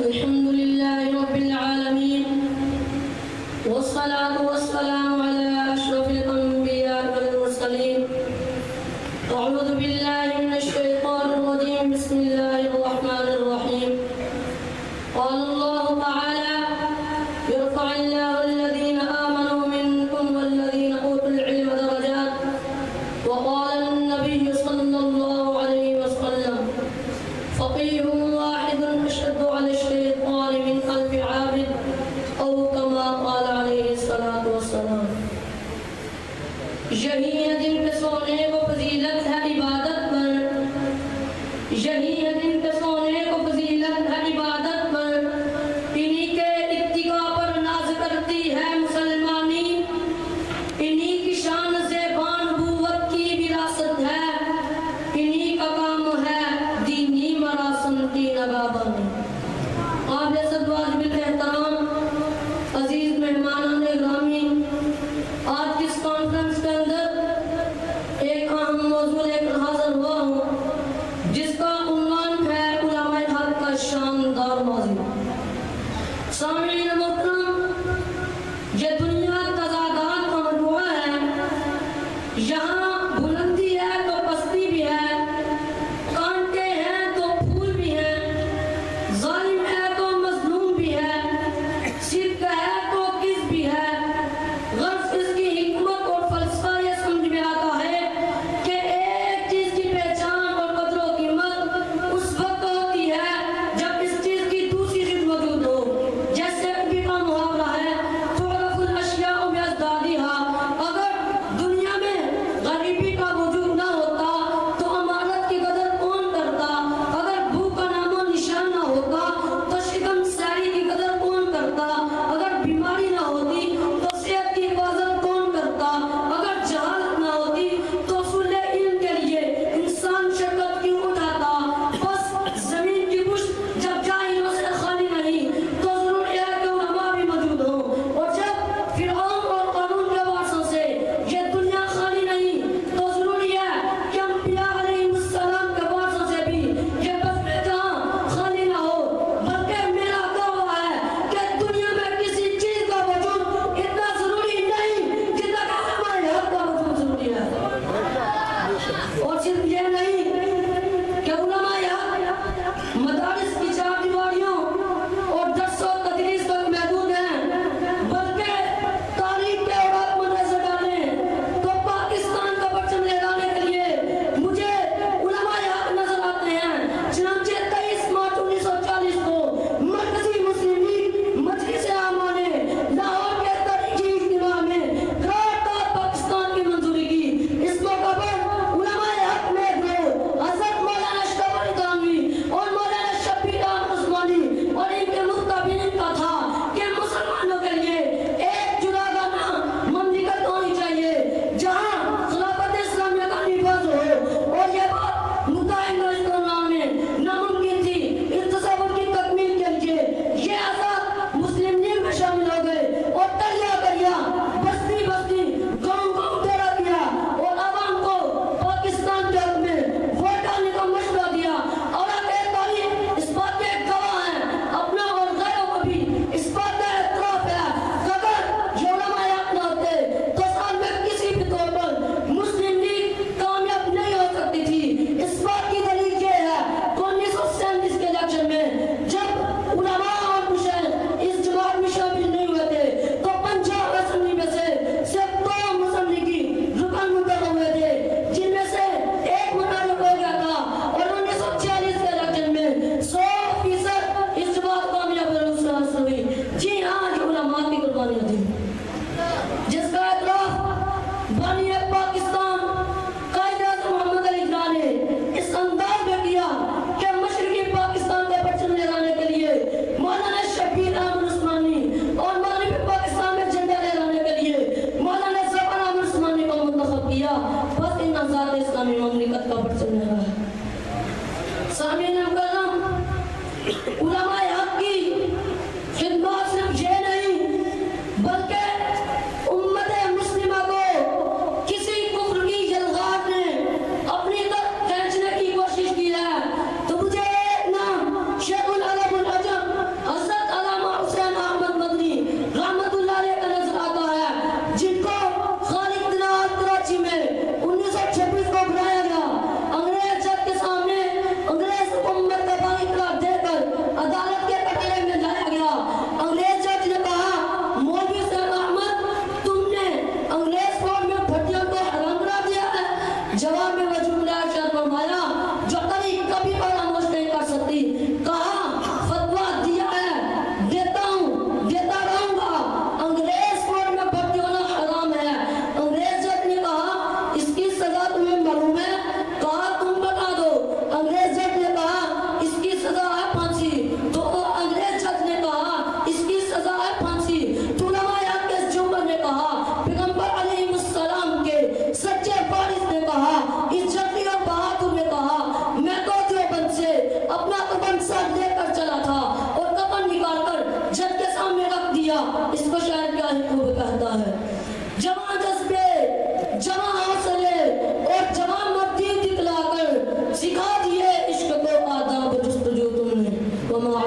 الحمد لله رب العالمين والصلاة والسلام على أشرف الأنبياء والمرسلين. أعوذ بالله من الشيطان الرجيم. بسم الله الرحمن الرحيم. قال الله تعالى: يرفع الله الذين آمنوا منكم والذين أوتوا العلم درجات. وقال النبي صلى الله عليه وسلم: فقيه واحد أشد على الشيطان من ألف عابد، أو كما قال عليه الصلاة والسلام. یہی ہے جن کے سونے کو فضیلت ہے عبادت پر، یہی ہے جن کے سونے کو فضیلت ہے عبادت پر، انہی کے اتقاء پر ناز کرتی ہے مسلمانی، انہی کی شان زیبان نبوت کی وراثت ہے، انہی کا کام ہے دینی مراسم کی نگہبانی. قابل صد واجب الاحترام عزیز مہمانان گرامی، آج کس کانفرنس کے اندر ایک اہم موضوع لے کر حاضر ہوا ہوں جس کا عنوان ہے علماء حق کا شاندار ماضی. سامعین محترم، یہ دنیا تضادات کا مجموعہ ہے، یہاں بلندی ہے تو پستی بھی ہے، کانٹے ہیں تو پھول بھی ہیں، ظالم ہے تو مظلوم بھی ہے، صدق ہے تو کذب بھی ہے. غرض اس کی حکمت اور فلسفہ یہ سمجھ میں آتا ہے کہ ایک چیز کی پہچان اور قدر و قیمت اس وقت ہوتی ہے جب اس چیز کی دوسری ضد موجود ہو. جیسے عربی کا محاورہ ہے تعرف الاشیاء بازدادها. اگر دنیا میں غریبی کا وجود نہ ہوتا تو امانت کی قدر کون کرتا؟ اگر بھوک کا نام و نشان نہ ہوتا تو شکم ساری کی قدر کون کرتا؟ اگر بیماری نہ ہوتی تو صحت کی حفاظت کون کرتا؟ اگر جہالت نہ ہوتی تو اصول علم کے لیے انسان شرکت کیوں اٹھاتا؟ بس زمین کی پشت جب جاہلوں سے خالی نہیں تو ضرور ہے کہ علماء بھی موجود ہوں. اور جب فرعون اور قارون کے وارثوں سے یہ دنیا خالی نہیں تو ضروری ہے کہ انبیاء علیہ السلام کے وارثوں سے بھی یہ بسط جہاں خالی نہ ہو. بلکہ میرا دعویٰ ہے کہ دنیا میں کسی چیز کا وجود اتنا ضروری نہیں جتنا کہ ہمارے حق کا وجود ضروری ہے. اور صرف یہ نہیں کہ علماء حق مدارس کی چار دیواریوں اور درس و تدریس تک محدود ہیں، بلکہ تاریخ کے اوراق میں نظر ڈالیں تو پاکستان کا پرچم لہرانے کے لیے مجھے علماء حق نظر آتے ہیں. چنانچہ 23 مارچ 1940 کو مرکزی مسلم لیگ مجلس عامہ نے لاہور کے تاریخی اجتماع میں قرارداد پاکستان کی منظوری کی. اس موقع پر علماء حق میں گروہ حضرت مولانا اشرف علی تھانوی اور مولانا شبیر احمد عثمانی اور ان کے متبعین کا تھا کہ مسلمانوں کے لیے ایک جداگانہ مملکت ہونی چاہیے جہاں خلافت اسلامیہ کا نفاذ ہو. اور یہ بات متعین نوجوانوں میں ناممکن تھی. اس تصور کی تکمیل کے لیے یہ آزاد مسلم لیگ میں شامل ہو گئے اور تلیہ کریا بستی بستی گاؤں گاؤں دورہ کیا اور عوام کو پاکستان کے حق میں ووٹ ڈالنے کا مشورہ دیا. اور آگے تاریخ اس بات کے گواہ ہیں، اپنا اور غیروں کو بھی اس بات کا اعتراف ہے کہ اگر یہ علماء حق نہ ہوتے تو سال میں کسی بھی طور پر مسلم لیگ کامیاب نہیں ہو سکتی تھی. اس بات کی دلیل یہ ہے کہ 1937 کے الیکشن میں جب علماء اور مشائخ اس جماعت میں شامل نہیں ہوئے تھے تو پنجاب اسمبلی میں سے صرف 2 مسلم لیگی رکن منتخب ہوئے تھے، جن میں سے ایک منتخب ہو گیا تھا. اور 1946 کے الیکشن میں 100% اس جماعت کامیاب ہوئی. جی ہاں، یہ علماء کی قربانیاں تھیں جس کا اعتراف بانی پاکستان قائد اعظم محمد علی جناح نے اس انداز میں کیا کہ مشرقی پاکستان کا پرچم دیا. اس کو شاعر کیا خوب کہتا ہے، جوان جذبے، جوان حوصلے اور جوان مردی دکھلا کر سکھا دیے عشق کو آداب جستجو تم نے. وما